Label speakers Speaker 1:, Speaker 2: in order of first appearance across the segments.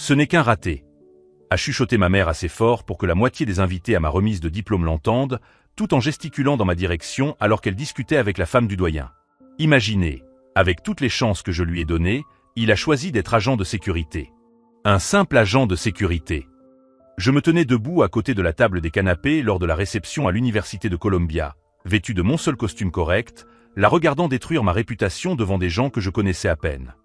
Speaker 1: Ce n'est qu'un raté, a chuchoté ma mère assez fort pour que la moitié des invités à ma remise de diplôme l'entendent, tout en gesticulant dans ma direction alors qu'elle discutait avec la femme du doyen. Imaginez, avec toutes les chances que je lui ai données, il a choisi d'être agent de sécurité. Un simple agent de sécurité. Je me tenais debout à côté de la table des canapés lors de la réception à l'université de Columbia, vêtu de mon seul costume correct, la regardant détruire ma réputation devant des gens que je connaissais à peine.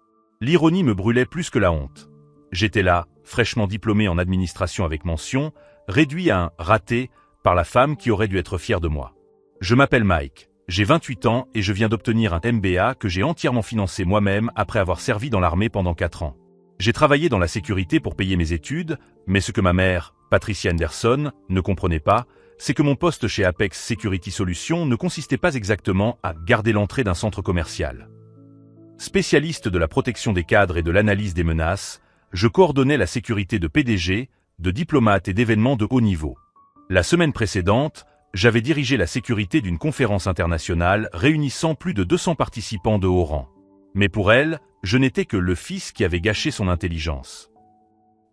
Speaker 1: L'ironie me brûlait plus que la honte. J'étais là, fraîchement diplômé en administration avec mention, réduit à un « raté » par la femme qui aurait dû être fière de moi. Je m'appelle Mike, j'ai 28 ans et je viens d'obtenir un MBA que j'ai entièrement financé moi-même après avoir servi dans l'armée pendant 4 ans. J'ai travaillé dans la sécurité pour payer mes études, mais ce que ma mère, Patricia Anderson, ne comprenait pas, c'est que mon poste chez Apex Security Solutions ne consistait pas exactement à garder l'entrée d'un centre commercial. Spécialiste de la protection des cadres et de l'analyse des menaces, je coordonnais la sécurité de PDG, de diplomates et d'événements de haut niveau. La semaine précédente, j'avais dirigé la sécurité d'une conférence internationale réunissant plus de 200 participants de haut rang. Mais pour elle, je n'étais que le fils qui avait gâché son intelligence.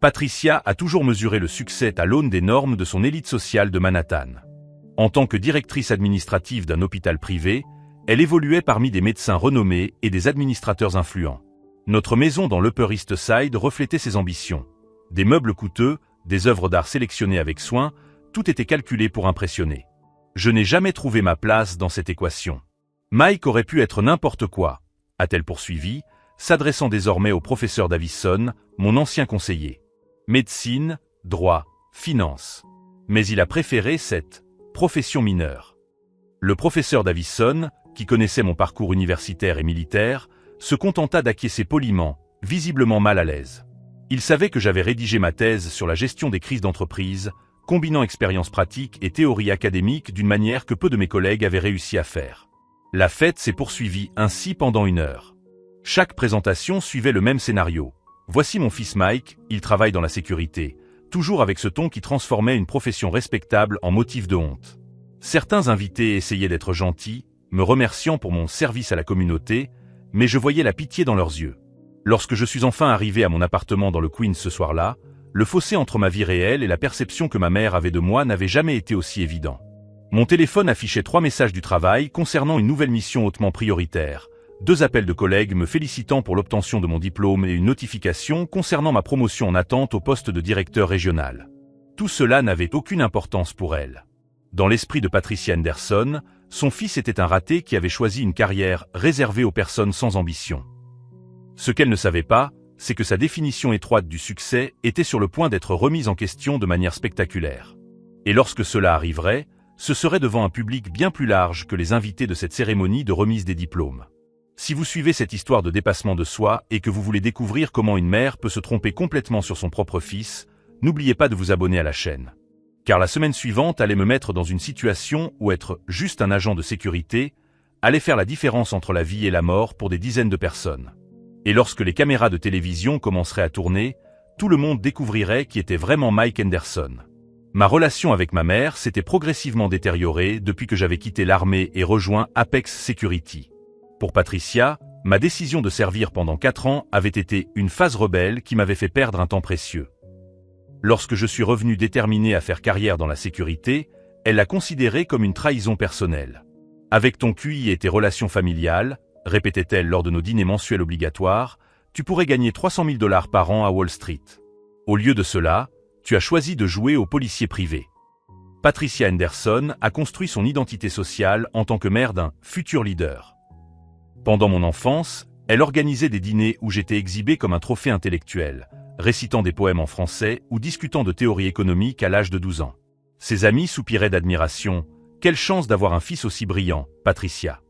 Speaker 1: Patricia a toujours mesuré le succès à l'aune des normes de son élite sociale de Manhattan. En tant que directrice administrative d'un hôpital privé, elle évoluait parmi des médecins renommés et des administrateurs influents. Notre maison dans l'Upper East Side reflétait ses ambitions. Des meubles coûteux, des œuvres d'art sélectionnées avec soin, tout était calculé pour impressionner. Je n'ai jamais trouvé ma place dans cette équation. Mike aurait pu être n'importe quoi, a-t-elle poursuivi, s'adressant désormais au professeur Davison, mon ancien conseiller. Médecine, droit, finance. Mais il a préféré cette profession mineure. Le professeur Davison, qui connaissait mon parcours universitaire et militaire, se contenta d'acquiescer poliment, visiblement mal à l'aise. Il savait que j'avais rédigé ma thèse sur la gestion des crises d'entreprise, combinant expérience pratique et théorie académique d'une manière que peu de mes collègues avaient réussi à faire. La fête s'est poursuivie ainsi pendant 1 heure. Chaque présentation suivait le même scénario. Voici mon fils Mike, il travaille dans la sécurité, toujours avec ce ton qui transformait une profession respectable en motif de honte. Certains invités essayaient d'être gentils, me remerciant pour mon service à la communauté, mais je voyais la pitié dans leurs yeux. Lorsque je suis enfin arrivé à mon appartement dans le Queens ce soir-là, le fossé entre ma vie réelle et la perception que ma mère avait de moi n'avait jamais été aussi évident. Mon téléphone affichait 3 messages du travail concernant une nouvelle mission hautement prioritaire, 2 appels de collègues me félicitant pour l'obtention de mon diplôme et une notification concernant ma promotion en attente au poste de directeur régional. Tout cela n'avait aucune importance pour elle. Dans l'esprit de Patricia Anderson, son fils était un raté qui avait choisi une carrière réservée aux personnes sans ambition. Ce qu'elle ne savait pas, c'est que sa définition étroite du succès était sur le point d'être remise en question de manière spectaculaire. Et lorsque cela arriverait, ce serait devant un public bien plus large que les invités de cette cérémonie de remise des diplômes. Si vous suivez cette histoire de dépassement de soi et que vous voulez découvrir comment une mère peut se tromper complètement sur son propre fils, n'oubliez pas de vous abonner à la chaîne. Car la semaine suivante allait me mettre dans une situation où être juste un agent de sécurité allait faire la différence entre la vie et la mort pour des dizaines de personnes. Et lorsque les caméras de télévision commenceraient à tourner, tout le monde découvrirait qui était vraiment Mike Anderson. Ma relation avec ma mère s'était progressivement détériorée depuis que j'avais quitté l'armée et rejoint Apex Security. Pour Patricia, ma décision de servir pendant 4 ans avait été une phase rebelle qui m'avait fait perdre un temps précieux. Lorsque je suis revenu déterminé à faire carrière dans la sécurité, elle l'a considéré comme une trahison personnelle. « Avec ton QI et tes relations familiales, répétait-elle lors de nos dîners mensuels obligatoires, tu pourrais gagner 300 000 $ par an à Wall Street. Au lieu de cela, tu as choisi de jouer au policier privé. » Patricia Anderson a construit son identité sociale en tant que mère d'un futur leader. Pendant mon enfance, elle organisait des dîners où j'étais exhibé comme un trophée intellectuel, récitant des poèmes en français ou discutant de théorie économique à l'âge de 12 ans. Ses amis soupiraient d'admiration. Quelle chance d'avoir un fils aussi brillant, Patricia.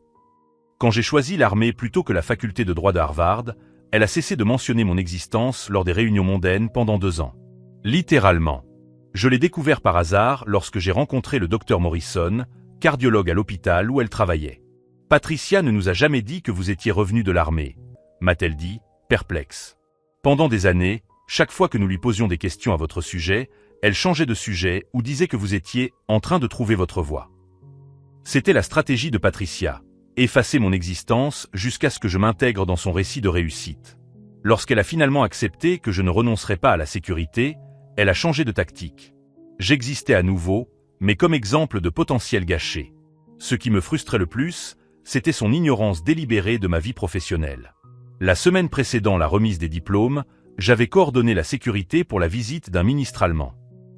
Speaker 1: Quand j'ai choisi l'armée plutôt que la faculté de droit de Harvard, elle a cessé de mentionner mon existence lors des réunions mondaines pendant 2 ans. Littéralement. Je l'ai découvert par hasard lorsque j'ai rencontré le Dr Morrison, cardiologue à l'hôpital où elle travaillait. Patricia ne nous a jamais dit que vous étiez revenu de l'armée, m'a-t-elle dit, perplexe. Pendant des années, chaque fois que nous lui posions des questions à votre sujet, elle changeait de sujet ou disait que vous étiez en train de trouver votre voie. C'était la stratégie de Patricia, effacer mon existence jusqu'à ce que je m'intègre dans son récit de réussite. Lorsqu'elle a finalement accepté que je ne renoncerais pas à la sécurité, elle a changé de tactique. J'existais à nouveau, mais comme exemple de potentiel gâché. Ce qui me frustrait le plus, c'était son ignorance délibérée de ma vie professionnelle. La semaine précédant la remise des diplômes, j'avais coordonné la sécurité pour la visite d'un ministre allemand.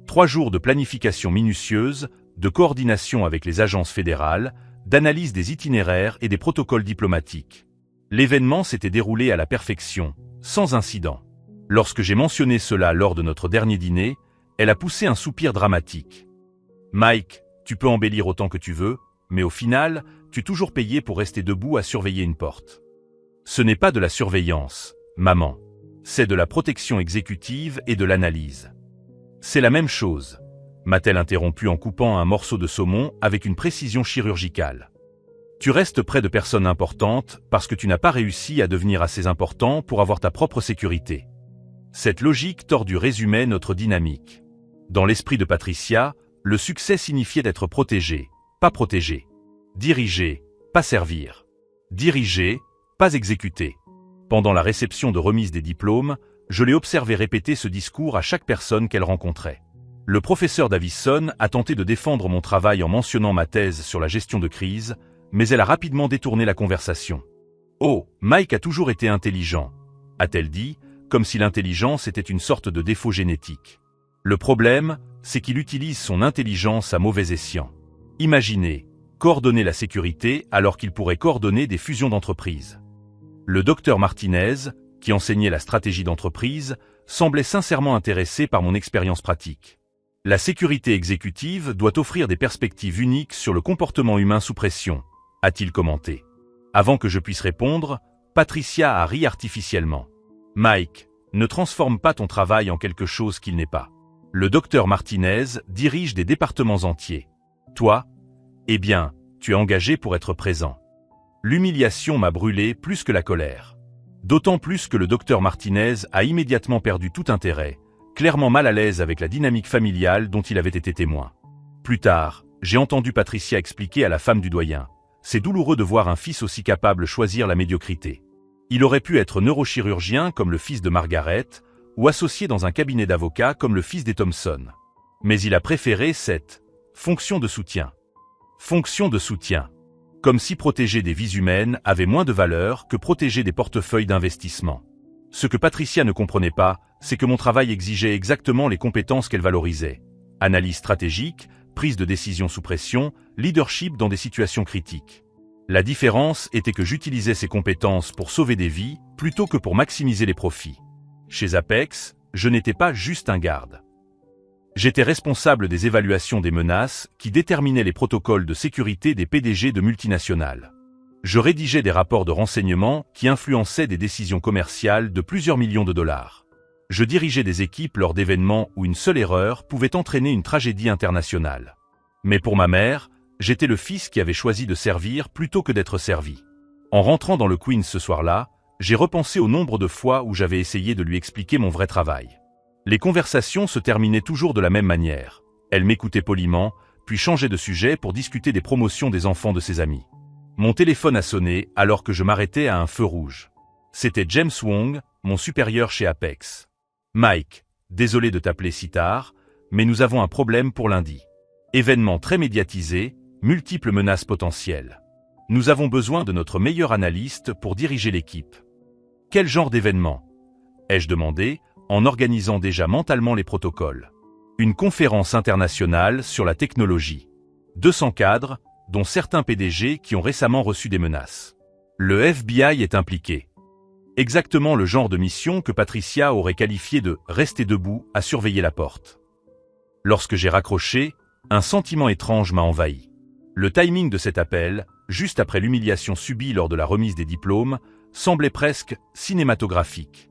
Speaker 1: 3 jours de planification minutieuse, de coordination avec les agences fédérales, d'analyse des itinéraires et des protocoles diplomatiques. L'événement s'était déroulé à la perfection, sans incident. Lorsque j'ai mentionné cela lors de notre dernier dîner, elle a poussé un soupir dramatique. « Mike, tu peux embellir autant que tu veux, mais au final, tu es toujours payé pour rester debout à surveiller une porte. » Ce n'est pas de la surveillance, maman. C'est de la protection exécutive et de l'analyse. C'est la même chose, m'a-t-elle interrompu en coupant un morceau de saumon avec une précision chirurgicale. Tu restes près de personnes importantes parce que tu n'as pas réussi à devenir assez important pour avoir ta propre sécurité. Cette logique tordue résumait notre dynamique. Dans l'esprit de Patricia, le succès signifiait d'être protégé, pas protégé. Diriger, pas servir. Diriger, pas exécuter. Pendant la réception de remise des diplômes, je l'ai observé répéter ce discours à chaque personne qu'elle rencontrait. Le professeur Davison a tenté de défendre mon travail en mentionnant ma thèse sur la gestion de crise, mais elle a rapidement détourné la conversation. « Oh, Mike a toujours été intelligent », a-t-elle dit, comme si l'intelligence était une sorte de défaut génétique. Le problème, c'est qu'il utilise son intelligence à mauvais escient. Imaginez, coordonner la sécurité alors qu'il pourrait coordonner des fusions d'entreprises. Le docteur Martinez, qui enseignait la stratégie d'entreprise, semblait sincèrement intéressé par mon expérience pratique. La sécurité exécutive doit offrir des perspectives uniques sur le comportement humain sous pression, a-t-il commenté. Avant que je puisse répondre, Patricia a ri artificiellement. Mike, ne transforme pas ton travail en quelque chose qu'il n'est pas. Le docteur Martinez dirige des départements entiers. Toi, eh bien, tu es engagé pour être présent. L'humiliation m'a brûlé plus que la colère. D'autant plus que le docteur Martinez a immédiatement perdu tout intérêt, clairement mal à l'aise avec la dynamique familiale dont il avait été témoin. Plus tard, j'ai entendu Patricia expliquer à la femme du doyen. C'est douloureux de voir un fils aussi capable choisir la médiocrité. Il aurait pu être neurochirurgien comme le fils de Margaret, ou associé dans un cabinet d'avocats comme le fils des Thompson. Mais il a préféré cette fonction de soutien. Fonction de soutien. Comme si protéger des vies humaines avait moins de valeur que protéger des portefeuilles d'investissement. Ce que Patricia ne comprenait pas, c'est que mon travail exigeait exactement les compétences qu'elle valorisait. Analyse stratégique, prise de décision sous pression, leadership dans des situations critiques. La différence était que j'utilisais ces compétences pour sauver des vies, plutôt que pour maximiser les profits. Chez Apex, je n'étais pas juste un garde. J'étais responsable des évaluations des menaces qui déterminaient les protocoles de sécurité des PDG de multinationales. Je rédigeais des rapports de renseignement qui influençaient des décisions commerciales de plusieurs millions de dollars. Je dirigeais des équipes lors d'événements où une seule erreur pouvait entraîner une tragédie internationale. Mais pour ma mère, j'étais le fils qui avait choisi de servir plutôt que d'être servi. En rentrant dans le Queens ce soir-là, j'ai repensé au nombre de fois où j'avais essayé de lui expliquer mon vrai travail. Les conversations se terminaient toujours de la même manière. Elle m'écoutait poliment, puis changeait de sujet pour discuter des promotions des enfants de ses amis. Mon téléphone a sonné alors que je m'arrêtais à un feu rouge. C'était James Wong, mon supérieur chez Apex. « Mike, désolé de t'appeler si tard, mais nous avons un problème pour lundi. Événement très médiatisé, multiples menaces potentielles. Nous avons besoin de notre meilleur analyste pour diriger l'équipe. » « Quel genre d'événement ?» ai-je demandé, en organisant déjà mentalement les protocoles. « Une conférence internationale sur la technologie. 200 cadres, dont certains PDG qui ont récemment reçu des menaces. Le FBI est impliqué. » Exactement le genre de mission que Patricia aurait qualifié de « rester debout à surveiller la porte ». Lorsque j'ai raccroché, un sentiment étrange m'a envahi. Le timing de cet appel, juste après l'humiliation subie lors de la remise des diplômes, semblait presque cinématographique.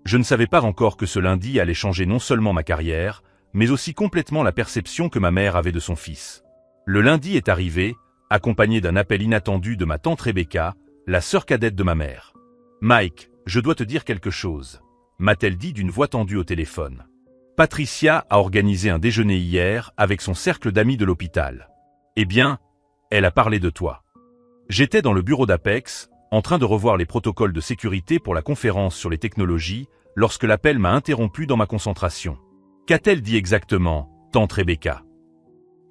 Speaker 1: Je ne savais pas encore que ce lundi allait changer non seulement ma carrière, mais aussi complètement la perception que ma mère avait de son fils. Le lundi est arrivé, accompagné d'un appel inattendu de ma tante Rebecca, la sœur cadette de ma mère. « Mike, je dois te dire quelque chose », m'a-t-elle dit d'une voix tendue au téléphone. « Patricia a organisé un déjeuner hier avec son cercle d'amis de l'hôpital. Eh bien, elle a parlé de toi. » J'étais dans le bureau d'Apex, en train de revoir les protocoles de sécurité pour la conférence sur les technologies, lorsque l'appel m'a interrompu dans ma concentration. Qu'a-t-elle dit exactement, tante Rebecca?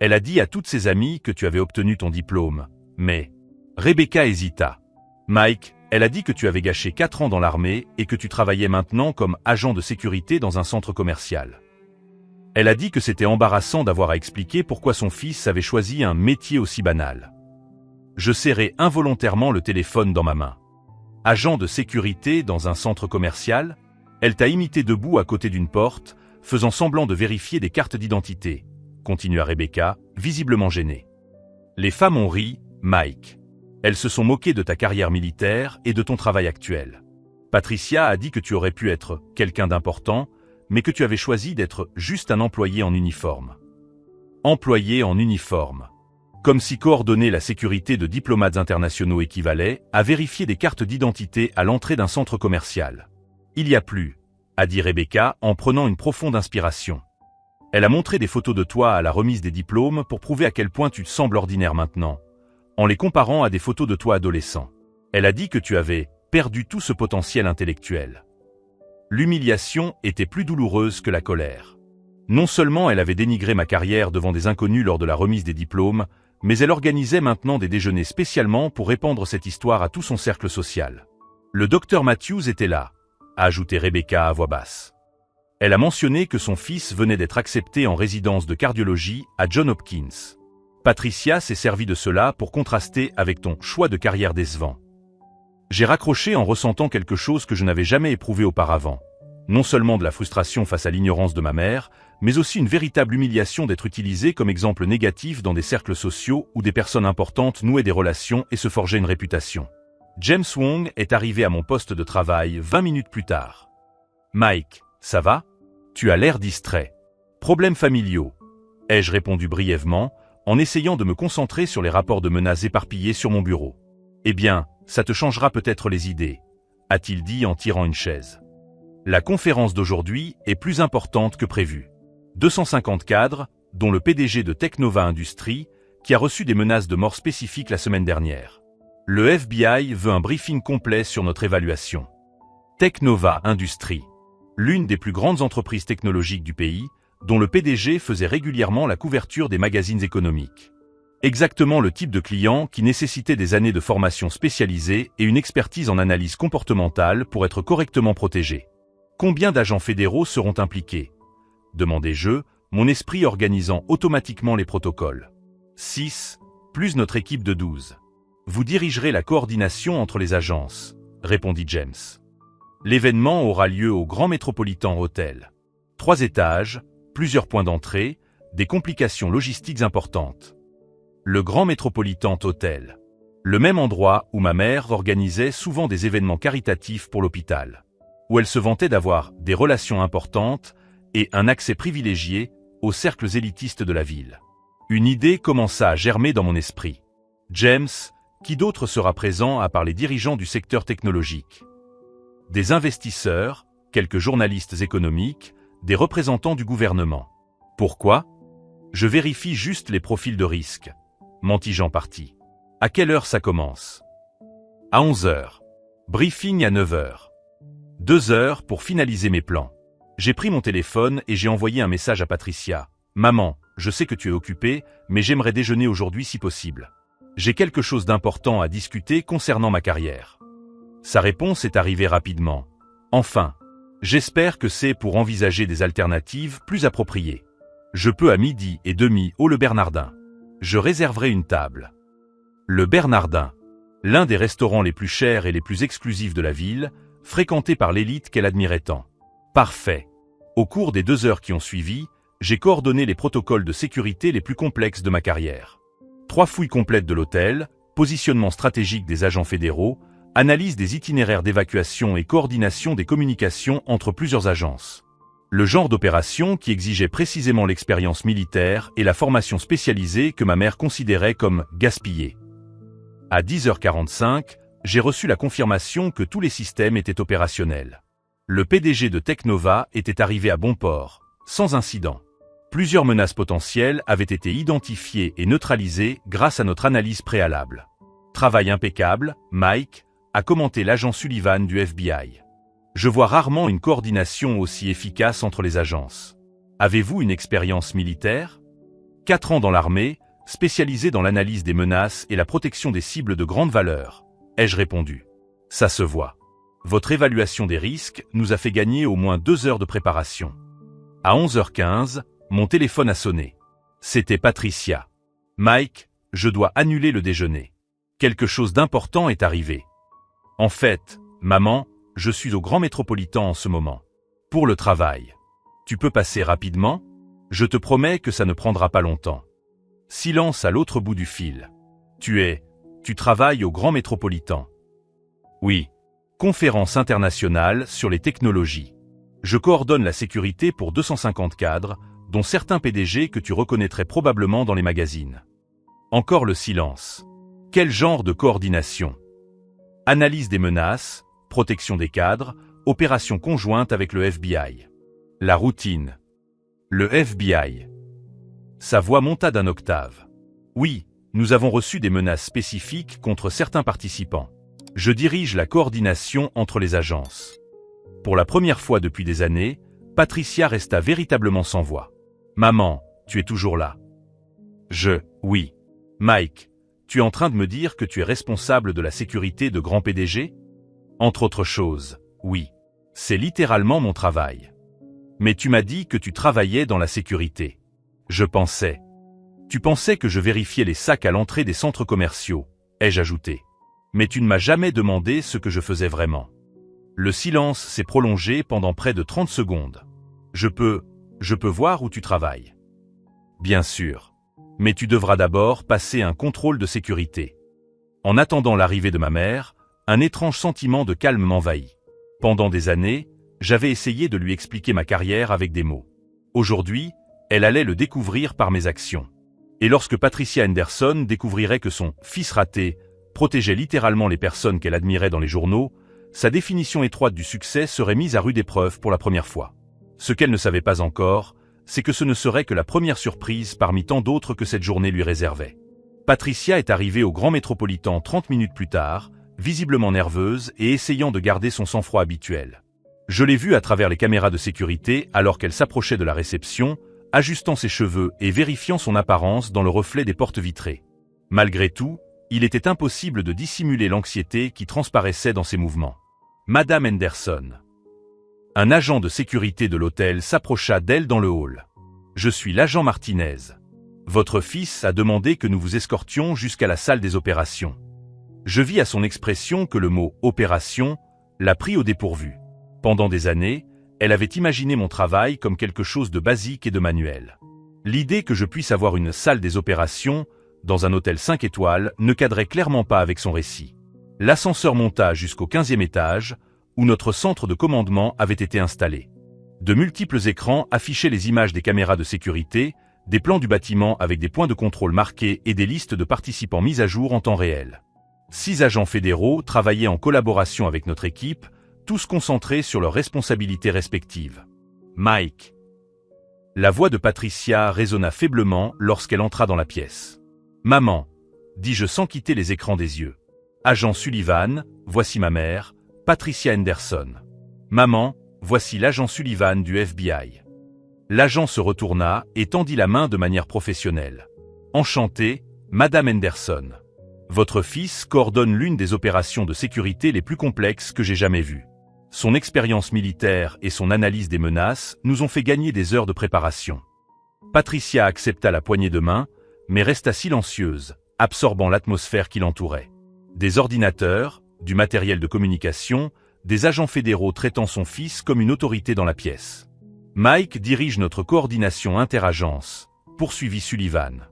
Speaker 1: Elle a dit à toutes ses amies que tu avais obtenu ton diplôme, mais... Rebecca hésita. Mike, elle a dit que tu avais gâché 4 ans dans l'armée et que tu travaillais maintenant comme agent de sécurité dans un centre commercial. Elle a dit que c'était embarrassant d'avoir à expliquer pourquoi son fils avait choisi un métier aussi banal. Je serrai involontairement le téléphone dans ma main. Agent de sécurité dans un centre commercial? Elle t'a imité debout à côté d'une porte, faisant semblant de vérifier des cartes d'identité, continua Rebecca, visiblement gênée. Les femmes ont ri, Mike. Elles se sont moquées de ta carrière militaire et de ton travail actuel. Patricia a dit que tu aurais pu être quelqu'un d'important, mais que tu avais choisi d'être juste un employé en uniforme. Employé en uniforme. Comme si coordonner la sécurité de diplomates internationaux équivalait à vérifier des cartes d'identité à l'entrée d'un centre commercial. Il y a plus, a dit Rebecca en prenant une profonde inspiration. Elle a montré des photos de toi à la remise des diplômes pour prouver à quel point tu te sembles ordinaire maintenant, en les comparant à des photos de toi adolescent. Elle a dit que tu avais perdu tout ce potentiel intellectuel. L'humiliation était plus douloureuse que la colère. Non seulement elle avait dénigré ma carrière devant des inconnus lors de la remise des diplômes, mais elle organisait maintenant des déjeuners spécialement pour répandre cette histoire à tout son cercle social. Le docteur Matthews était là, a ajouté Rebecca à voix basse. Elle a mentionné que son fils venait d'être accepté en résidence de cardiologie à Johns Hopkins. Patricia s'est servie de cela pour contraster avec ton choix de carrière décevant. J'ai raccroché en ressentant quelque chose que je n'avais jamais éprouvé auparavant. Non seulement de la frustration face à l'ignorance de ma mère, mais aussi une véritable humiliation d'être utilisé comme exemple négatif dans des cercles sociaux où des personnes importantes nouaient des relations et se forgeaient une réputation. James Wong est arrivé à mon poste de travail 20 minutes plus tard. Mike, ça va? Tu as l'air distrait. Problèmes familiaux, ai-je répondu brièvement, en essayant de me concentrer sur les rapports de menaces éparpillés sur mon bureau. Eh bien, ça te changera peut-être les idées, a-t-il dit en tirant une chaise. La conférence d'aujourd'hui est plus importante que prévu. 250 cadres, dont le PDG de Technova Industries, qui a reçu des menaces de mort spécifiques la semaine dernière. Le FBI veut un briefing complet sur notre évaluation. Technova Industries, l'une des plus grandes entreprises technologiques du pays, dont le PDG faisait régulièrement la couverture des magazines économiques. Exactement le type de client qui nécessitait des années de formation spécialisée et une expertise en analyse comportementale pour être correctement protégé. Combien d'agents fédéraux seront impliqués? Demandai-je, mon esprit organisant automatiquement les protocoles. 6, plus notre équipe de 12. Vous dirigerez la coordination entre les agences, répondit James. L'événement aura lieu au Grand Metropolitan Hotel. 3 étages, plusieurs points d'entrée, des complications logistiques importantes. Le Grand Metropolitan Hotel. Le même endroit où ma mère organisait souvent des événements caritatifs pour l'hôpital. Où elle se vantait d'avoir des relations importantes et un accès privilégié aux cercles élitistes de la ville. Une idée commença à germer dans mon esprit. James, qui d'autre sera présent à part les dirigeants du secteur technologique? Des investisseurs, quelques journalistes économiques, des représentants du gouvernement. Pourquoi? Je vérifie juste les profils de risque. Mentis-je en partie. À quelle heure ça commence? À 11 heures. Briefing à 9 heures. 2 heures pour finaliser mes plans. J'ai pris mon téléphone et j'ai envoyé un message à Patricia. Maman, je sais que tu es occupée, mais j'aimerais déjeuner aujourd'hui si possible. J'ai quelque chose d'important à discuter concernant ma carrière. Sa réponse est arrivée rapidement. Enfin, j'espère que c'est pour envisager des alternatives plus appropriées. Je peux à 12h30 au Le Bernardin. Je réserverai une table. Le Bernardin, l'un des restaurants les plus chers et les plus exclusifs de la ville, fréquenté par l'élite qu'elle admirait tant. Parfait. Au cours des 2 heures qui ont suivi, j'ai coordonné les protocoles de sécurité les plus complexes de ma carrière. 3 fouilles complètes de l'hôtel, positionnement stratégique des agents fédéraux, analyse des itinéraires d'évacuation et coordination des communications entre plusieurs agences. Le genre d'opération qui exigeait précisément l'expérience militaire et la formation spécialisée que ma mère considérait comme gaspillée. À 10h45, j'ai reçu la confirmation que tous les systèmes étaient opérationnels. Le PDG de Technova était arrivé à bon port, sans incident. Plusieurs menaces potentielles avaient été identifiées et neutralisées grâce à notre analyse préalable. Travail impeccable, Mike, a commenté l'agent Sullivan du FBI. Je vois rarement une coordination aussi efficace entre les agences. Avez-vous une expérience militaire? 4 ans dans l'armée, spécialisé dans l'analyse des menaces et la protection des cibles de grande valeur, ai-je répondu. Ça se voit. Votre évaluation des risques nous a fait gagner au moins 2 heures de préparation. À 11h15, mon téléphone a sonné. C'était Patricia. Mike, je dois annuler le déjeuner. Quelque chose d'important est arrivé. En fait, maman, je suis au Grand Métropolitain en ce moment. Pour le travail. Tu peux passer rapidement? Je te promets que ça ne prendra pas longtemps. Silence à l'autre bout du fil. Tu travailles au Grand Métropolitain. Oui. Conférence internationale sur les technologies. Je coordonne la sécurité pour 250 cadres, dont certains PDG que tu reconnaîtrais probablement dans les magazines. Encore le silence. Quel genre de coordination? Analyse des menaces, protection des cadres, opération conjointe avec le FBI. La routine. Le FBI. Sa voix monta d'un octave. Oui, nous avons reçu des menaces spécifiques contre certains participants. Je dirige la coordination entre les agences. Pour la première fois depuis des années, Patricia resta véritablement sans voix. Maman, tu es toujours là. Oui. Mike, tu es en train de me dire que tu es responsable de la sécurité de grands PDG? Entre autres choses, oui. C'est littéralement mon travail. Mais tu m'as dit que tu travaillais dans la sécurité. Je pensais. Tu pensais que je vérifiais les sacs à l'entrée des centres commerciaux, ai-je ajouté. Mais tu ne m'as jamais demandé ce que je faisais vraiment. Le silence s'est prolongé pendant près de 30 secondes. Je peux voir où tu travailles. Bien sûr. Mais tu devras d'abord passer un contrôle de sécurité. En attendant l'arrivée de ma mère, un étrange sentiment de calme m'envahit. Pendant des années, j'avais essayé de lui expliquer ma carrière avec des mots. Aujourd'hui, elle allait le découvrir par mes actions. Et lorsque Patricia Henderson découvrirait que son « fils raté » protégeait littéralement les personnes qu'elle admirait dans les journaux, sa définition étroite du succès serait mise à rude épreuve pour la première fois. Ce qu'elle ne savait pas encore, c'est que ce ne serait que la première surprise parmi tant d'autres que cette journée lui réservait. Patricia est arrivée au Grand Métropolitain 30 minutes plus tard, visiblement nerveuse et essayant de garder son sang-froid habituel. Je l'ai vue à travers les caméras de sécurité alors qu'elle s'approchait de la réception, ajustant ses cheveux et vérifiant son apparence dans le reflet des portes vitrées. Malgré tout, il était impossible de dissimuler l'anxiété qui transparaissait dans ses mouvements. Madame Henderson. Un agent de sécurité de l'hôtel s'approcha d'elle dans le hall. Je suis l'agent Martinez. Votre fils a demandé que nous vous escortions jusqu'à la salle des opérations. Je vis à son expression que le mot « opération » l'a pris au dépourvu. Pendant des années, elle avait imaginé mon travail comme quelque chose de basique et de manuel. L'idée que je puisse avoir une salle des opérations dans un hôtel 5 étoiles ne cadrait clairement pas avec son récit. L'ascenseur monta jusqu'au 15e étage, où notre centre de commandement avait été installé. De multiples écrans affichaient les images des caméras de sécurité, des plans du bâtiment avec des points de contrôle marqués et des listes de participants mises à jour en temps réel. 6 agents fédéraux travaillaient en collaboration avec notre équipe, tous concentrés sur leurs responsabilités respectives. Mike. La voix de Patricia résonna faiblement lorsqu'elle entra dans la pièce. Maman, dis-je sans quitter les écrans des yeux. Agent Sullivan, voici ma mère, Patricia Henderson. Maman, voici l'agent Sullivan du FBI. L'agent se retourna et tendit la main de manière professionnelle. Enchanté, Madame Henderson. Votre fils coordonne l'une des opérations de sécurité les plus complexes que j'ai jamais vues. Son expérience militaire et son analyse des menaces nous ont fait gagner des heures de préparation. Patricia accepta la poignée de main, mais resta silencieuse, absorbant l'atmosphère qui l'entourait. Des ordinateurs, du matériel de communication, des agents fédéraux traitant son fils comme une autorité dans la pièce. Mike dirige notre coordination interagence, poursuivit Sullivan.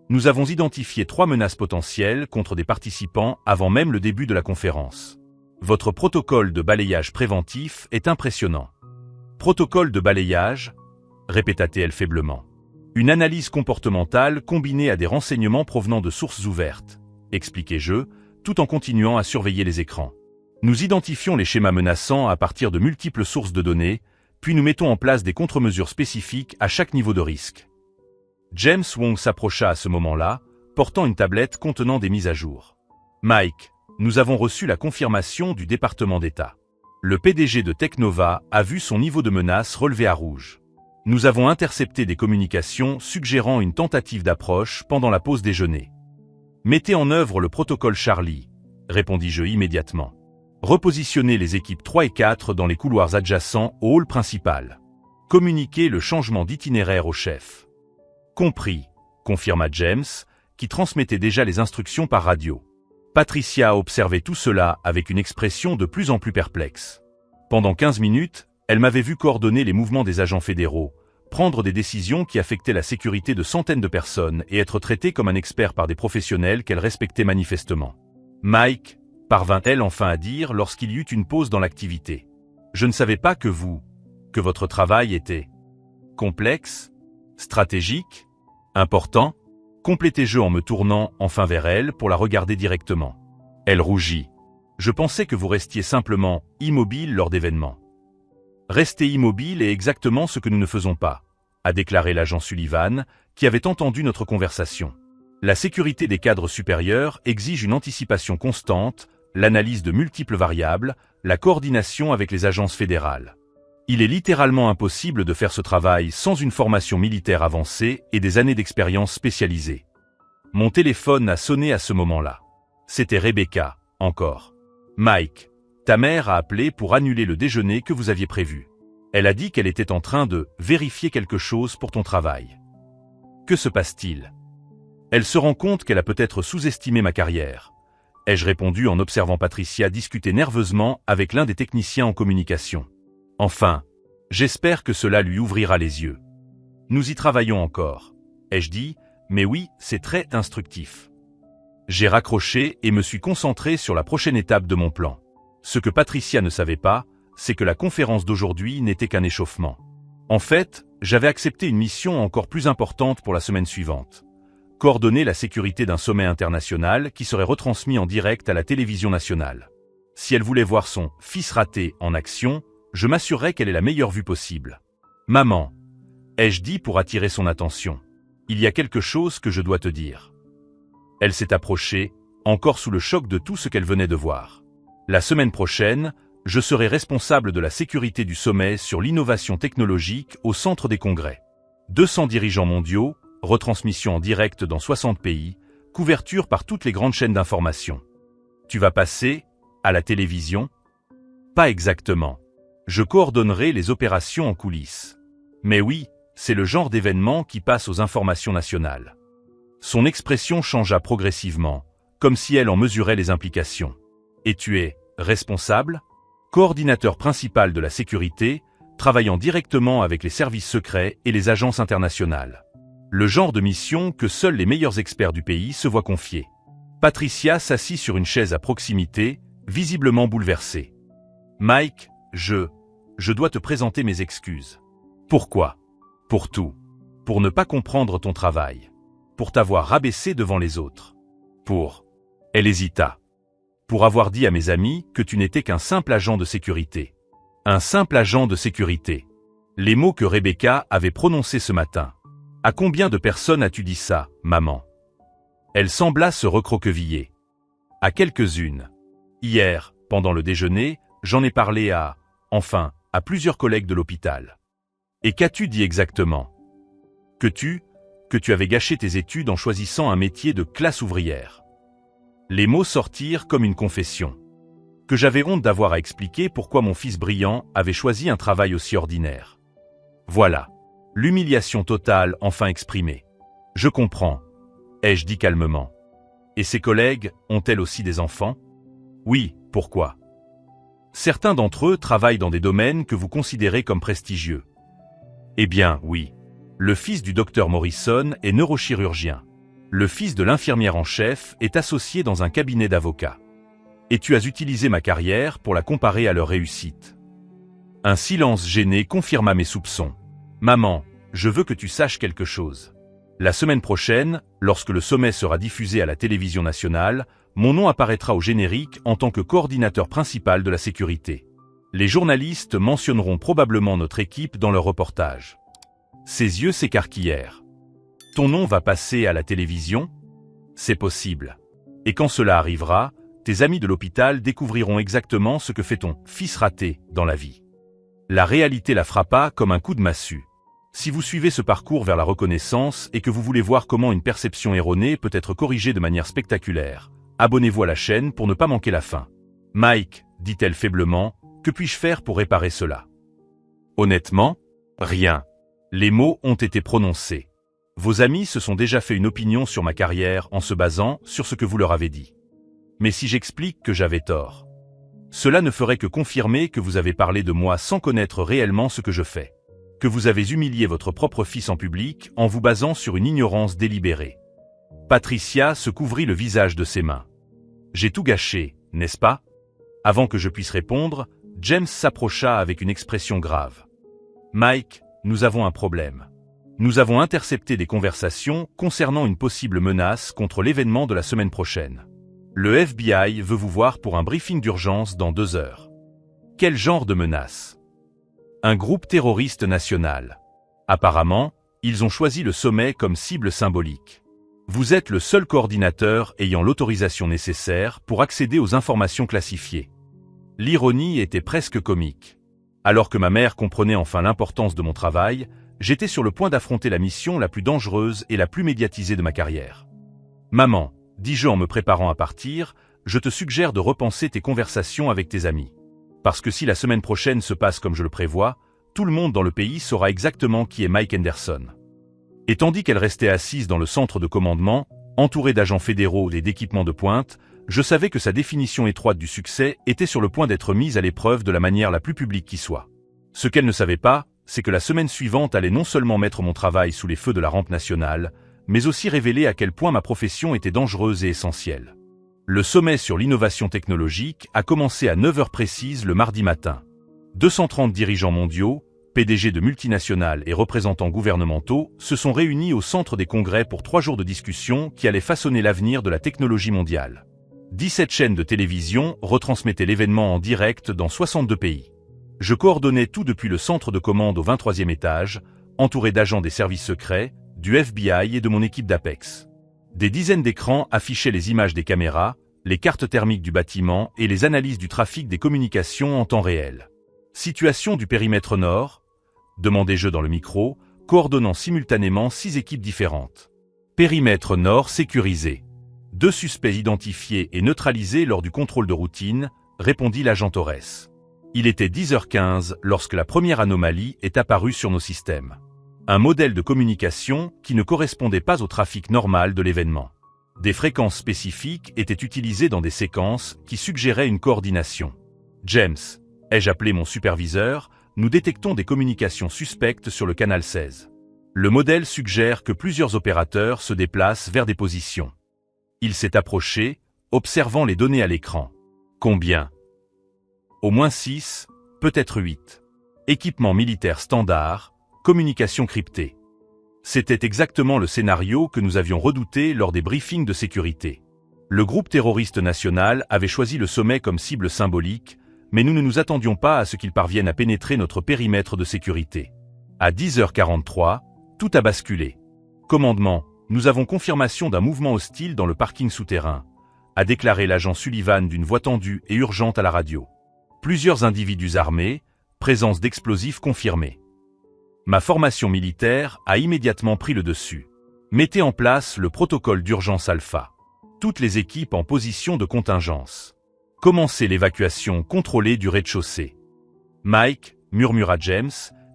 Speaker 1: Nous avons identifié 3 menaces potentielles contre des participants avant même le début de la conférence. Votre protocole de balayage préventif est impressionnant. Protocole de balayage, répéta-t-elle faiblement. Une analyse comportementale combinée à des renseignements provenant de sources ouvertes, expliquai-je, tout en continuant à surveiller les écrans. Nous identifions les schémas menaçants à partir de multiples sources de données, puis nous mettons en place des contre-mesures spécifiques à chaque niveau de risque. James Wong s'approcha à ce moment-là, portant une tablette contenant des mises à jour. Mike, Nous avons reçu la confirmation du département d'État. Le PDG de Technova a vu son niveau de menace relevé à rouge. Nous avons intercepté des communications suggérant une tentative d'approche pendant la pause déjeuner. Mettez en œuvre le protocole Charlie, répondis-je immédiatement. Repositionnez les équipes 3 et 4 dans les couloirs adjacents au hall principal. Communiquez le changement d'itinéraire au chef. Compris, confirma James, qui transmettait déjà les instructions par radio. Patricia observait tout cela avec une expression de plus en plus perplexe. Pendant 15 minutes, elle m'avait vu coordonner les mouvements des agents fédéraux, prendre des décisions qui affectaient la sécurité de centaines de personnes et être traitée comme un expert par des professionnels qu'elle respectait manifestement. Mike, parvint-elle enfin à dire lorsqu'il y eut une pause dans l'activité. Je ne savais pas que votre travail était complexe, stratégique, important, complétai-je en me tournant enfin vers elle pour la regarder directement. Elle rougit. Je pensais que vous restiez simplement immobile lors d'événements. Rester immobile est exactement ce que nous ne faisons pas, a déclaré l'agent Sullivan, qui avait entendu notre conversation. La sécurité des cadres supérieurs exige une anticipation constante, l'analyse de multiples variables, la coordination avec les agences fédérales. Il est littéralement impossible de faire ce travail sans une formation militaire avancée et des années d'expérience spécialisée. Mon téléphone a sonné à ce moment-là. C'était Rebecca, encore. Mike, ta mère a appelé pour annuler le déjeuner que vous aviez prévu. Elle a dit qu'elle était en train de vérifier quelque chose pour ton travail. Que se passe-t-il? Elle se rend compte qu'elle a peut-être sous-estimé ma carrière. Ai-je répondu en observant Patricia discuter nerveusement avec l'un des techniciens en communication. Enfin, j'espère que cela lui ouvrira les yeux. Nous y travaillons encore, ai-je dit, mais oui, c'est très instructif. J'ai raccroché et me suis concentré sur la prochaine étape de mon plan. Ce que Patricia ne savait pas, c'est que la conférence d'aujourd'hui n'était qu'un échauffement. En fait, j'avais accepté une mission encore plus importante pour la semaine suivante. Coordonner la sécurité d'un sommet international qui serait retransmis en direct à la télévision nationale. Si elle voulait voir son fils raté en action, je m'assurerais qu'elle ait la meilleure vue possible. Maman, ai-je dit pour attirer son attention. Il y a quelque chose que je dois te dire. Elle s'est approchée, encore sous le choc de tout ce qu'elle venait de voir. La semaine prochaine, je serai responsable de la sécurité du sommet sur l'innovation technologique au centre des congrès. 200 dirigeants mondiaux, retransmission en direct dans 60 pays, couverture par toutes les grandes chaînes d'information. Tu vas passer à la télévision? Pas exactement. Je coordonnerai les opérations en coulisses. Mais oui, c'est le genre d'événement qui passe aux informations nationales. Son expression changea progressivement, comme si elle en mesurait les implications. Et tu es responsable? Coordinateur principal de la sécurité, travaillant directement avec les services secrets et les agences internationales. Le genre de mission que seuls les meilleurs experts du pays se voient confier. Patricia s'assit sur une chaise à proximité, visiblement bouleversée. Mike, je dois te présenter mes excuses. Pourquoi? Pour tout. Pour ne pas comprendre ton travail. Pour t'avoir rabaissé devant les autres. Elle hésita. Pour avoir dit à mes amis que tu n'étais qu'un simple agent de sécurité. Un simple agent de sécurité. Les mots que Rebecca avait prononcés ce matin. À combien de personnes as-tu dit ça, maman? Elle sembla se recroqueviller. À quelques-unes. Hier, pendant le déjeuner, j'en ai parlé à plusieurs collègues de l'hôpital. Et qu'as-tu dit exactement? Que tu avais gâché tes études en choisissant un métier de classe ouvrière. Les mots sortirent comme une confession. Que j'avais honte d'avoir à expliquer pourquoi mon fils brillant avait choisi un travail aussi ordinaire. Voilà. L'humiliation totale enfin exprimée. Je comprends, ai-je dit calmement. Et ses collègues ont-elles aussi des enfants? Oui, pourquoi? Certains d'entre eux travaillent dans des domaines que vous considérez comme prestigieux. Eh bien, oui. Le fils du docteur Morrison est neurochirurgien. Le fils de l'infirmière en chef est associé dans un cabinet d'avocats. Et tu as utilisé ma carrière pour la comparer à leur réussite. Un silence gêné confirma mes soupçons. Maman, je veux que tu saches quelque chose. La semaine prochaine, lorsque le sommet sera diffusé à la télévision nationale, mon nom apparaîtra au générique en tant que coordinateur principal de la sécurité. Les journalistes mentionneront probablement notre équipe dans leur reportage. Ses yeux s'écarquillèrent. Ton nom va passer à la télévision? C'est possible. Et quand cela arrivera, Tes amis de l'hôpital découvriront exactement ce que fait ton fils raté dans la vie. La réalité la frappa comme un coup de massue. Si vous suivez ce parcours vers la reconnaissance et que vous voulez voir comment une perception erronée peut être corrigée de manière spectaculaire, abonnez-vous à la chaîne pour ne pas manquer la fin. Mike, dit-elle faiblement, que puis-je faire pour réparer cela? Honnêtement, rien. Les mots ont été prononcés. Vos amis se sont déjà fait une opinion sur ma carrière en se basant sur ce que vous leur avez dit. Mais si j'explique que j'avais tort, cela ne ferait que confirmer que vous avez parlé de moi sans connaître réellement ce que je fais. Que vous avez humilié votre propre fils en public en vous basant sur une ignorance délibérée. Patricia se couvrit le visage de ses mains. J'ai tout gâché, n'est-ce pas? Avant que je puisse répondre, James s'approcha avec une expression grave. Mike, nous avons un problème. Nous avons intercepté des conversations concernant une possible menace contre l'événement de la semaine prochaine. Le FBI veut vous voir pour un briefing d'urgence dans 2 heures. Quel genre de menace? Un groupe terroriste national. Apparemment, ils ont choisi le sommet comme cible symbolique. Vous êtes le seul coordinateur ayant l'autorisation nécessaire pour accéder aux informations classifiées. L'ironie était presque comique. Alors que ma mère comprenait enfin l'importance de mon travail, j'étais sur le point d'affronter la mission la plus dangereuse et la plus médiatisée de ma carrière. Maman, dis-je en me préparant à partir, je te suggère de repenser tes conversations avec tes amis. Parce que si la semaine prochaine se passe comme je le prévois, tout le monde dans le pays saura exactement qui est Mike Henderson. Et tandis qu'elle restait assise dans le centre de commandement, entourée d'agents fédéraux et d'équipements de pointe, je savais que sa définition étroite du succès était sur le point d'être mise à l'épreuve de la manière la plus publique qui soit. Ce qu'elle ne savait pas, c'est que la semaine suivante allait non seulement mettre mon travail sous les feux de la rampe nationale, mais aussi révéler à quel point ma profession était dangereuse et essentielle. Le sommet sur l'innovation technologique a commencé à 9 heures précises le mardi matin. 230 dirigeants mondiaux, PDG de multinationales et représentants gouvernementaux se sont réunis au centre des congrès pour 3 jours de discussion qui allaient façonner l'avenir de la technologie mondiale. 17 chaînes de télévision retransmettaient l'événement en direct dans 62 pays. Je coordonnais tout depuis le centre de commande au 23e étage, entouré d'agents des services secrets, du FBI et de mon équipe d'Apex. Des dizaines d'écrans affichaient les images des caméras, les cartes thermiques du bâtiment et les analyses du trafic des communications en temps réel. Situation du périmètre nord, demandai-je dans le micro, coordonnant simultanément 6 équipes différentes. Périmètre nord sécurisé. 2 suspects identifiés et neutralisés lors du contrôle de routine, répondit l'agent Torres. Il était 10h15 lorsque la première anomalie est apparue sur nos systèmes. Un modèle de communication qui ne correspondait pas au trafic normal de l'événement. Des fréquences spécifiques étaient utilisées dans des séquences qui suggéraient une coordination. James, ai-je appelé mon superviseur, nous détectons des communications suspectes sur le canal 16. Le modèle suggère que plusieurs opérateurs se déplacent vers des positions. Il s'est approché, observant les données à l'écran. Combien? Au moins 6, peut-être 8. Équipement militaire standard, communication cryptée. C'était exactement le scénario que nous avions redouté lors des briefings de sécurité. Le groupe terroriste national avait choisi le sommet comme cible symbolique, mais nous ne nous attendions pas à ce qu'il parvienne à pénétrer notre périmètre de sécurité. À 10h43, tout a basculé. Commandement, nous avons confirmation d'un mouvement hostile dans le parking souterrain, a déclaré l'agent Sullivan d'une voix tendue et urgente à la radio. Plusieurs individus armés, présence d'explosifs confirmée. Ma formation militaire a immédiatement pris le dessus. Mettez en place le protocole d'urgence alpha. Toutes les équipes en position de contingence. Commencez l'évacuation contrôlée du rez-de-chaussée. Mike, murmura James,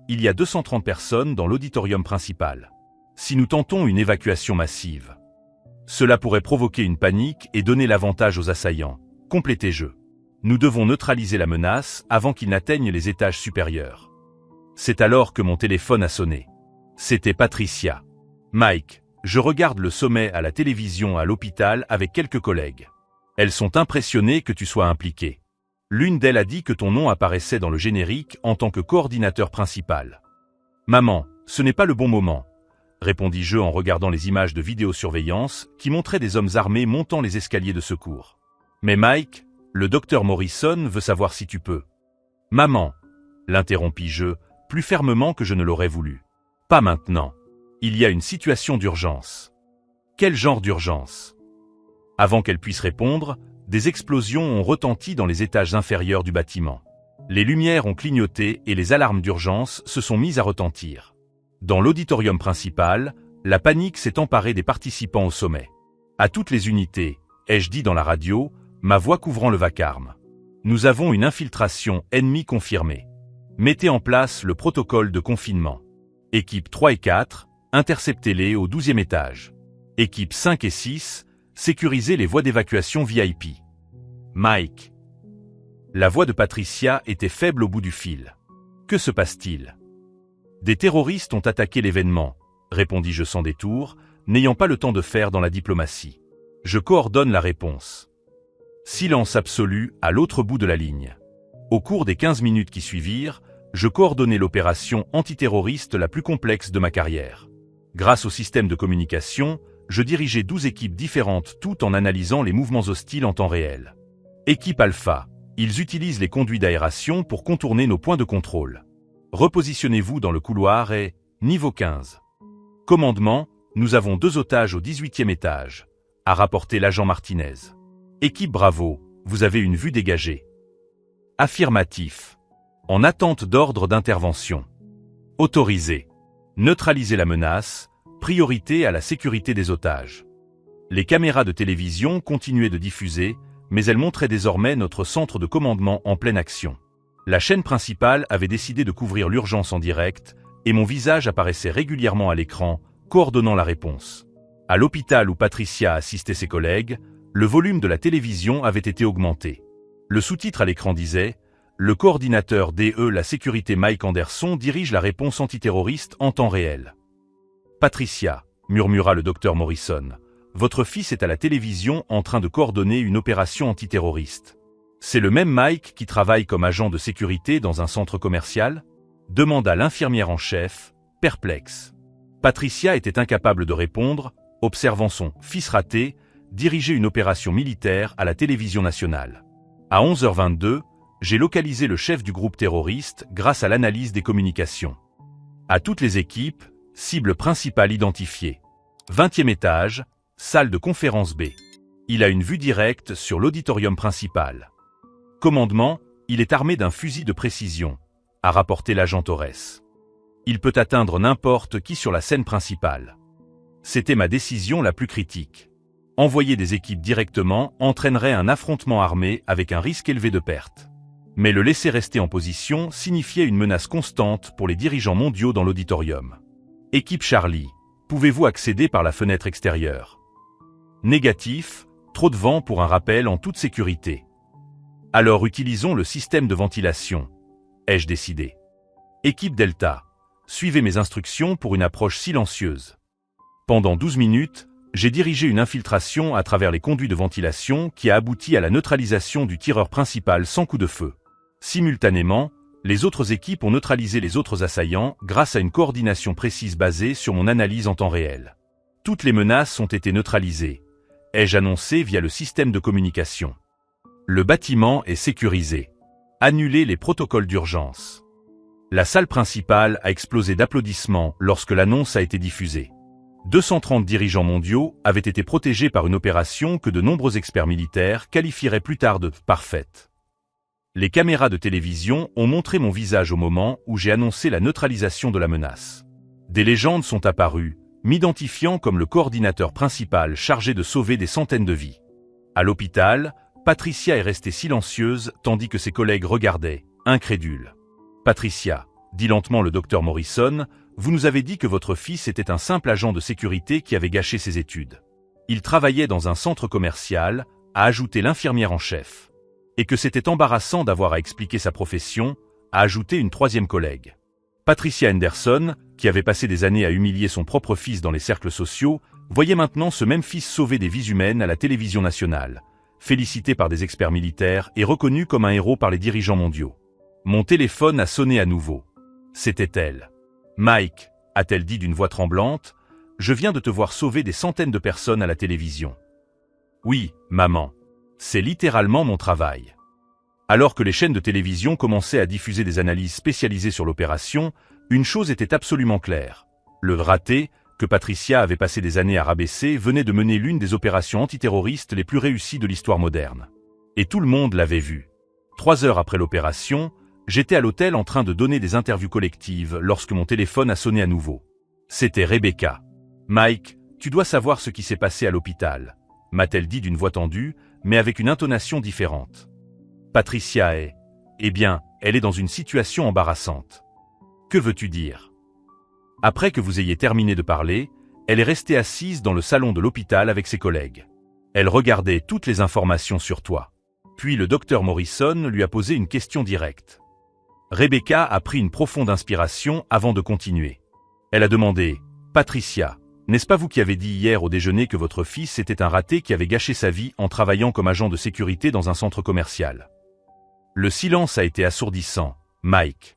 Speaker 1: il y a 230 personnes dans l'auditorium principal. Si nous tentons une évacuation massive, cela pourrait provoquer une panique et donner l'avantage aux assaillants. Complétez-je. Nous devons neutraliser la menace avant qu'ils n'atteignent les étages supérieurs. C'est alors que mon téléphone a sonné. C'était Patricia. Mike, je regarde le sommet à la télévision à l'hôpital avec quelques collègues. Elles sont impressionnées que tu sois impliqué. L'une d'elles a dit que ton nom apparaissait dans le générique en tant que coordinateur principal. Maman, ce n'est pas le bon moment, répondis-je en regardant les images de vidéosurveillance qui montraient des hommes armés montant les escaliers de secours. Mais Mike, le docteur Morrison veut savoir si tu peux. Maman, l'interrompis-je, plus fermement que je ne l'aurais voulu. Pas maintenant. Il y a une situation d'urgence. Quel genre d'urgence? Avant qu'elle puisse répondre, des explosions ont retenti dans les étages inférieurs du bâtiment. Les lumières ont clignoté et les alarmes d'urgence se sont mises à retentir. Dans l'auditorium principal, la panique s'est emparée des participants au sommet. À toutes les unités, ai-je dit dans la radio, ma voix couvrant le vacarme. Nous avons une infiltration ennemie confirmée. Mettez en place le protocole de confinement. Équipe 3 et 4, interceptez-les au 12e étage. Équipe 5 et 6, sécurisez les voies d'évacuation VIP. Mike. La voix de Patricia était faible au bout du fil. Que se passe-t-il? Des terroristes ont attaqué l'événement, répondis-je sans détour, n'ayant pas le temps de faire dans la diplomatie. Je coordonne la réponse. Silence absolu à l'autre bout de la ligne. Au cours des 15 minutes qui suivirent, je coordonnais l'opération antiterroriste la plus complexe de ma carrière. Grâce au système de communication, je dirigeais 12 équipes différentes tout en analysant les mouvements hostiles en temps réel. Équipe Alpha, ils utilisent les conduits d'aération pour contourner nos points de contrôle. Repositionnez-vous dans le couloir et niveau 15. Commandement, nous avons 2 otages au 18e étage, a rapporté l'agent Martinez. Équipe Bravo, vous avez une vue dégagée. Affirmatif. En attente d'ordre d'intervention. Autorisé. Neutraliser la menace, priorité à la sécurité des otages. Les caméras de télévision continuaient de diffuser, mais elles montraient désormais notre centre de commandement en pleine action. La chaîne principale avait décidé de couvrir l'urgence en direct, et mon visage apparaissait régulièrement à l'écran, coordonnant la réponse. À l'hôpital où Patricia assistait ses collègues, le volume de la télévision avait été augmenté. Le sous-titre à l'écran disait « Le coordinateur DE la sécurité Mike Anderson dirige la réponse antiterroriste en temps réel. » « Patricia, » murmura le docteur Morrison, « votre fils est à la télévision en train de coordonner une opération antiterroriste. C'est le même Mike qui travaille comme agent de sécurité dans un centre commercial ?» demanda l'infirmière en chef, perplexe. Patricia était incapable de répondre, observant son fils raté diriger une opération militaire à la télévision nationale. À 11h22, j'ai localisé le chef du groupe terroriste grâce à l'analyse des communications. À toutes les équipes, cible principale identifiée. 20e étage, salle de conférence B. Il a une vue directe sur l'auditorium principal. Commandement, il est armé d'un fusil de précision, a rapporté l'agent Torres. Il peut atteindre n'importe qui sur la scène principale. C'était ma décision la plus critique. Envoyer des équipes directement entraînerait un affrontement armé avec un risque élevé de perte. Mais le laisser rester en position signifiait une menace constante pour les dirigeants mondiaux dans l'auditorium. Équipe Charlie, pouvez-vous accéder par la fenêtre extérieure? Négatif, trop de vent pour un rappel en toute sécurité. Alors utilisons le système de ventilation, ai-je décidé. Équipe Delta, suivez mes instructions pour une approche silencieuse. Pendant 12 minutes, j'ai dirigé une infiltration à travers les conduits de ventilation qui a abouti à la neutralisation du tireur principal sans coup de feu. Simultanément, les autres équipes ont neutralisé les autres assaillants grâce à une coordination précise basée sur mon analyse en temps réel. Toutes les menaces ont été neutralisées, ai-je annoncé via le système de communication. Le bâtiment est sécurisé. Annulez les protocoles d'urgence. La salle principale a explosé d'applaudissements lorsque l'annonce a été diffusée. 230 dirigeants mondiaux avaient été protégés par une opération que de nombreux experts militaires qualifieraient plus tard de « parfaite ». Les caméras de télévision ont montré mon visage au moment où j'ai annoncé la neutralisation de la menace. Des légendes sont apparues, m'identifiant comme le coordinateur principal chargé de sauver des centaines de vies. À l'hôpital, Patricia est restée silencieuse tandis que ses collègues regardaient, incrédules. « Patricia, » dit lentement le docteur Morrison, « vous nous avez dit que votre fils était un simple agent de sécurité qui avait gâché ses études. Il travaillait dans un centre commercial, a ajouté l'infirmière en chef. Et que c'était embarrassant d'avoir à expliquer sa profession, a ajouté une troisième collègue. Patricia Anderson, qui avait passé des années à humilier son propre fils dans les cercles sociaux, voyait maintenant ce même fils sauver des vies humaines à la télévision nationale, félicité par des experts militaires et reconnu comme un héros par les dirigeants mondiaux. Mon téléphone a sonné à nouveau. C'était elle. « Mike », a-t-elle dit d'une voix tremblante, « je viens de te voir sauver des centaines de personnes à la télévision. »« Oui, maman. C'est littéralement mon travail. » Alors que les chaînes de télévision commençaient à diffuser des analyses spécialisées sur l'opération, une chose était absolument claire. Le raté, que Patricia avait passé des années à rabaisser, venait de mener l'une des opérations antiterroristes les plus réussies de l'histoire moderne. Et tout le monde l'avait vu. 3 heures après l'opération, j'étais à l'hôtel en train de donner des interviews collectives lorsque mon téléphone a sonné à nouveau. C'était Rebecca. « Mike, tu dois savoir ce qui s'est passé à l'hôpital », m'a-t-elle dit d'une voix tendue, mais avec une intonation différente. Patricia est... Eh bien, elle est dans une situation embarrassante. Que veux-tu dire? Après que vous ayez terminé de parler, elle est restée assise dans le salon de l'hôpital avec ses collègues. Elle regardait toutes les informations sur toi. Puis le docteur Morrison lui a posé une question directe. Rebecca a pris une profonde inspiration avant de continuer. Elle a demandé « Patricia, n'est-ce pas vous qui avez dit hier au déjeuner que votre fils était un raté qui avait gâché sa vie en travaillant comme agent de sécurité dans un centre commercial ?» Le silence a été assourdissant, Mike.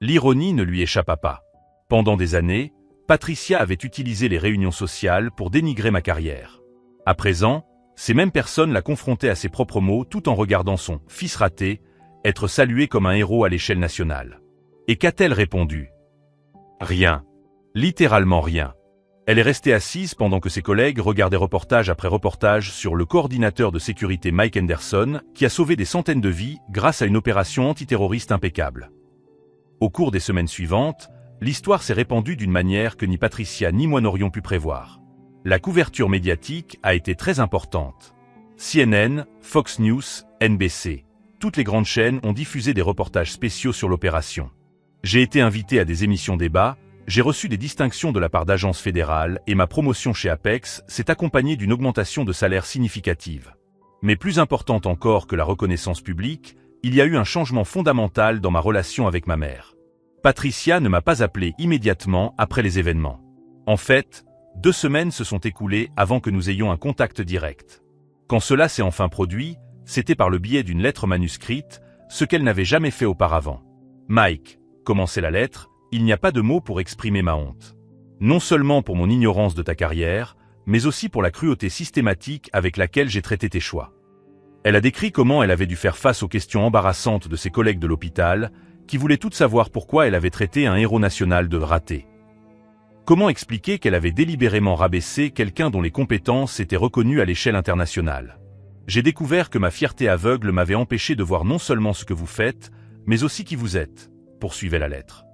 Speaker 1: L'ironie ne lui échappa pas. Pendant des années, Patricia avait utilisé les réunions sociales pour dénigrer ma carrière. À présent, ces mêmes personnes la confrontaient à ses propres mots tout en regardant son « fils raté » être salué comme un héros à l'échelle nationale. Et qu'a-t-elle répondu? Rien. Littéralement rien. Elle est restée assise pendant que ses collègues regardaient reportage après reportage sur le coordinateur de sécurité Mike Henderson qui a sauvé des centaines de vies grâce à une opération antiterroriste impeccable. Au cours des semaines suivantes, l'histoire s'est répandue d'une manière que ni Patricia ni moi n'aurions pu prévoir. La couverture médiatique a été très importante. CNN, Fox News, NBC. Toutes les grandes chaînes ont diffusé des reportages spéciaux sur l'opération. J'ai été invité à des émissions débat, j'ai reçu des distinctions de la part d'agences fédérales et ma promotion chez Apex s'est accompagnée d'une augmentation de salaire significative. Mais plus importante encore que la reconnaissance publique, il y a eu un changement fondamental dans ma relation avec ma mère. Patricia ne m'a pas appelé immédiatement après les événements. En fait, 2 semaines se sont écoulées avant que nous ayons un contact direct. Quand cela s'est enfin produit, c'était par le biais d'une lettre manuscrite, ce qu'elle n'avait jamais fait auparavant. Mike, commençait la lettre, il n'y a pas de mots pour exprimer ma honte. Non seulement pour mon ignorance de ta carrière, mais aussi pour la cruauté systématique avec laquelle j'ai traité tes choix. Elle a décrit comment elle avait dû faire face aux questions embarrassantes de ses collègues de l'hôpital, qui voulaient toutes savoir pourquoi elle avait traité un héros national de raté. Comment expliquer qu'elle avait délibérément rabaissé quelqu'un dont les compétences étaient reconnues à l'échelle internationale? J'ai découvert que ma fierté aveugle m'avait empêché de voir non seulement ce que vous faites, mais aussi qui vous êtes, poursuivait la lettre.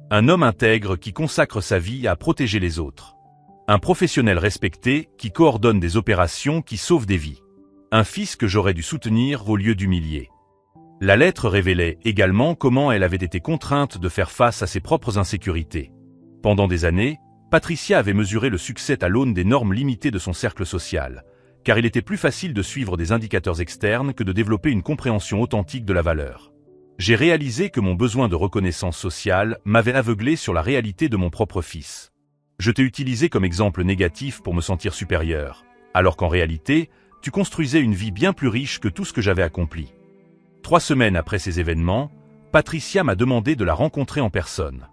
Speaker 1: Un homme intègre qui consacre sa vie à protéger les autres. Un professionnel respecté qui coordonne des opérations qui sauvent des vies. Un fils que j'aurais dû soutenir au lieu d'humilier. La lettre révélait également comment elle avait été contrainte de faire face à ses propres insécurités. Pendant des années, Patricia avait mesuré le succès à l'aune des normes limitées de son cercle social, car il était plus facile de suivre des indicateurs externes que de développer une compréhension authentique de la valeur. J'ai réalisé que mon besoin de reconnaissance sociale m'avait aveuglé sur la réalité de mon propre fils. Je t'ai utilisé comme exemple négatif pour me sentir supérieur, alors qu'en réalité, tu construisais une vie bien plus riche que tout ce que j'avais accompli. 3 semaines après ces événements, Patricia m'a demandé de la rencontrer en personne.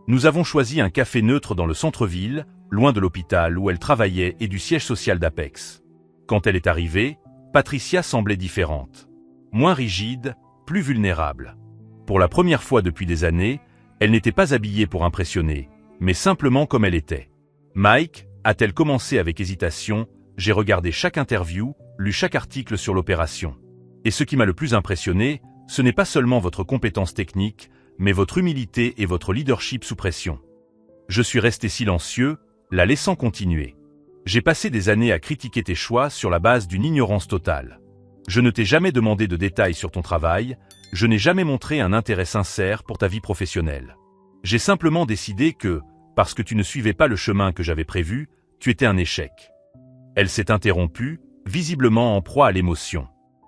Speaker 1: Nous avons choisi un café neutre dans le centre-ville, loin de l'hôpital où elle travaillait et du siège social d'Apex. Quand elle est arrivée, Patricia semblait différente. Moins rigide, plus vulnérable. Pour la première fois depuis des années, elle n'était pas habillée pour impressionner, mais simplement comme elle était. « Mike » a-t-elle commencé avec hésitation, j'ai regardé chaque interview, lu chaque article sur l'opération. Et ce qui m'a le plus impressionné, ce n'est pas seulement votre compétence technique, mais votre humilité et votre leadership sous pression. Je suis resté silencieux, la laissant continuer. J'ai passé des années à critiquer tes choix sur la base d'une ignorance totale. Je ne t'ai jamais demandé de détails sur ton travail, je n'ai jamais montré un intérêt sincère pour ta vie professionnelle. J'ai simplement décidé que, parce que tu ne suivais pas le chemin que j'avais prévu, tu étais un échec. Elle s'est interrompue, visiblement en proie à l'émotion.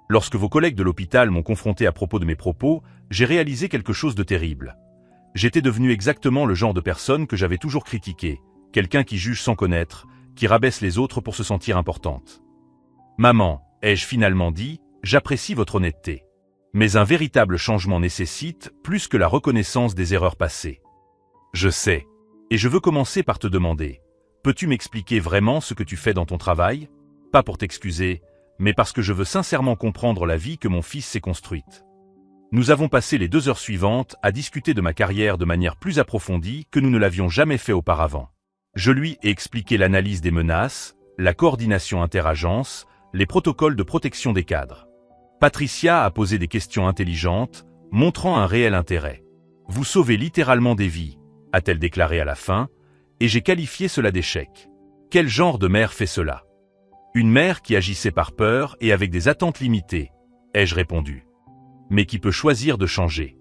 Speaker 1: Lorsque vos collègues de l'hôpital m'ont confronté à propos de mes propos, j'ai réalisé quelque chose de terrible. J'étais devenu exactement le genre de personne que j'avais toujours critiqué, quelqu'un qui juge sans connaître, qui rabaisse les autres pour se sentir importante. Maman, ai-je finalement dit, j'apprécie votre honnêteté. Mais un véritable changement nécessite plus que la reconnaissance des erreurs passées. Je sais. Et je veux commencer par te demander, peux-tu m'expliquer vraiment ce que tu fais dans ton travail? Pas pour t'excuser, mais parce que je veux sincèrement comprendre la vie que mon fils s'est construite. Nous avons passé les 2 heures suivantes à discuter de ma carrière de manière plus approfondie que nous ne l'avions jamais fait auparavant. Je lui ai expliqué l'analyse des menaces, la coordination interagences, les protocoles de protection des cadres. Patricia a posé des questions intelligentes, montrant un réel intérêt. Vous sauvez littéralement des vies, a-t-elle déclaré à la fin, et j'ai qualifié cela d'échec. Quel genre de mère fait cela? Une mère qui agissait par peur et avec des attentes limitées, ai-je répondu. Mais qui peut choisir de changer.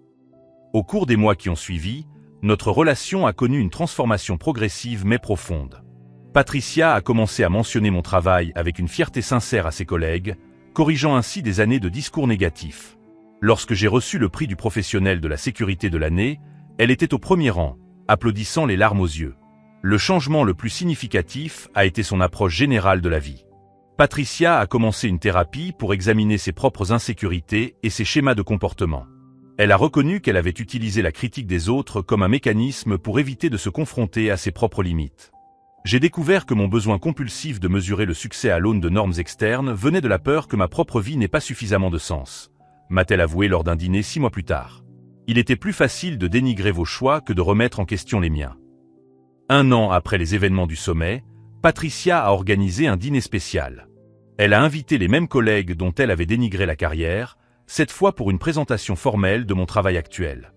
Speaker 1: Au cours des mois qui ont suivi, notre relation a connu une transformation progressive mais profonde. Patricia a commencé à mentionner mon travail avec une fierté sincère à ses collègues, corrigeant ainsi des années de discours négatifs. Lorsque j'ai reçu le prix du professionnel de la sécurité de l'année, elle était au premier rang, applaudissant les larmes aux yeux. Le changement le plus significatif a été son approche générale de la vie. Patricia a commencé une thérapie pour examiner ses propres insécurités et ses schémas de comportement. Elle a reconnu qu'elle avait utilisé la critique des autres comme un mécanisme pour éviter de se confronter à ses propres limites. J'ai découvert que mon besoin compulsif de mesurer le succès à l'aune de normes externes venait de la peur que ma propre vie n'ait pas suffisamment de sens, m'a-t-elle avoué lors d'un dîner 6 mois plus tard. Il était plus facile de dénigrer vos choix que de remettre en question les miens. 1 an après les événements du sommet, Patricia a organisé un dîner spécial. Elle a invité les mêmes collègues dont elle avait dénigré la carrière, cette fois pour une présentation formelle de mon travail actuel.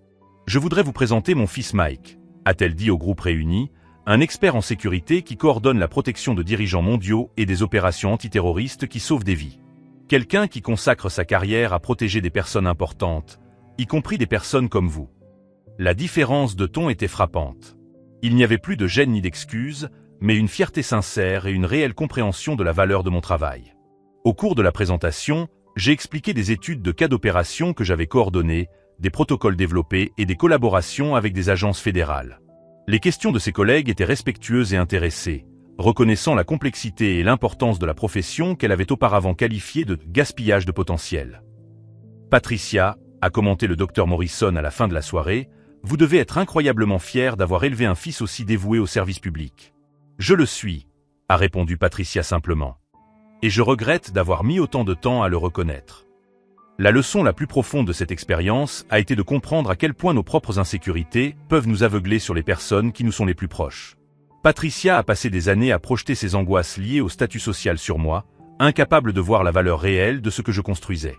Speaker 1: Je voudrais vous présenter mon fils Mike, a-t-elle dit au groupe réuni, un expert en sécurité qui coordonne la protection de dirigeants mondiaux et des opérations antiterroristes qui sauvent des vies. Quelqu'un qui consacre sa carrière à protéger des personnes importantes, y compris des personnes comme vous. La différence de ton était frappante. Il n'y avait plus de gêne ni d'excuses, mais une fierté sincère et une réelle compréhension de la valeur de mon travail. Au cours de la présentation, j'ai expliqué des études de cas d'opération que j'avais coordonnées, des protocoles développés et des collaborations avec des agences fédérales. Les questions de ses collègues étaient respectueuses et intéressées, reconnaissant la complexité et l'importance de la profession qu'elle avait auparavant qualifiée de gaspillage de potentiel. Patricia, a commenté le docteur Morrison à la fin de la soirée, vous devez être incroyablement fier d'avoir élevé un fils aussi dévoué au service public. Je le suis, a répondu Patricia simplement. Et je regrette d'avoir mis autant de temps à le reconnaître. La leçon la plus profonde de cette expérience a été de comprendre à quel point nos propres insécurités peuvent nous aveugler sur les personnes qui nous sont les plus proches. Patricia a passé des années à projeter ses angoisses liées au statut social sur moi, incapable de voir la valeur réelle de ce que je construisais.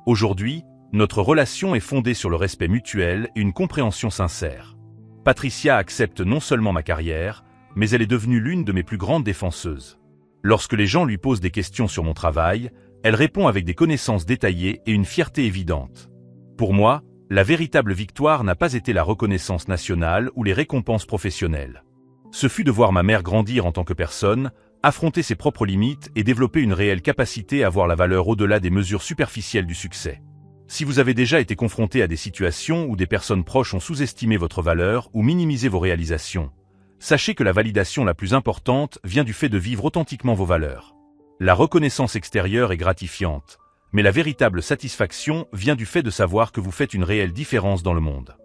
Speaker 1: Aujourd'hui, notre relation est fondée sur le respect mutuel et une compréhension sincère. Patricia accepte non seulement ma carrière, mais elle est devenue l'une de mes plus grandes défenseuses. Lorsque les gens lui posent des questions sur mon travail, elle répond avec des connaissances détaillées et une fierté évidente. Pour moi, la véritable victoire n'a pas été la reconnaissance nationale ou les récompenses professionnelles. Ce fut de voir ma mère grandir en tant que personne, affronter ses propres limites et développer une réelle capacité à voir la valeur au-delà des mesures superficielles du succès. Si vous avez déjà été confronté à des situations où des personnes proches ont sous-estimé votre valeur ou minimisé vos réalisations, sachez que la validation la plus importante vient du fait de vivre authentiquement vos valeurs. La reconnaissance extérieure est gratifiante, mais la véritable satisfaction vient du fait de savoir que vous faites une réelle différence dans le monde.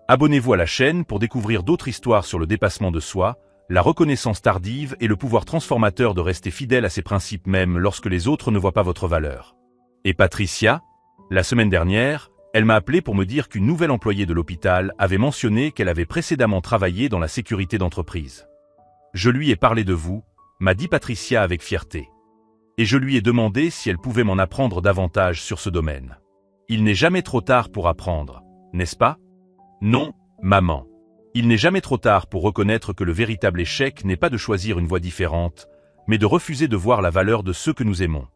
Speaker 1: Abonnez-vous à la chaîne pour découvrir d'autres histoires sur le dépassement de soi, la reconnaissance tardive et le pouvoir transformateur de rester fidèle à ses principes même lorsque les autres ne voient pas votre valeur. Et Patricia? La semaine dernière, elle m'a appelé pour me dire qu'une nouvelle employée de l'hôpital avait mentionné qu'elle avait précédemment travaillé dans la sécurité d'entreprise. Je lui ai parlé de vous, m'a dit Patricia avec fierté. Et je lui ai demandé si elle pouvait m'en apprendre davantage sur ce domaine. Il n'est jamais trop tard pour apprendre, n'est-ce pas? Non, maman. Il n'est jamais trop tard pour reconnaître que le véritable échec n'est pas de choisir une voie différente, mais de refuser de voir la valeur de ceux que nous aimons.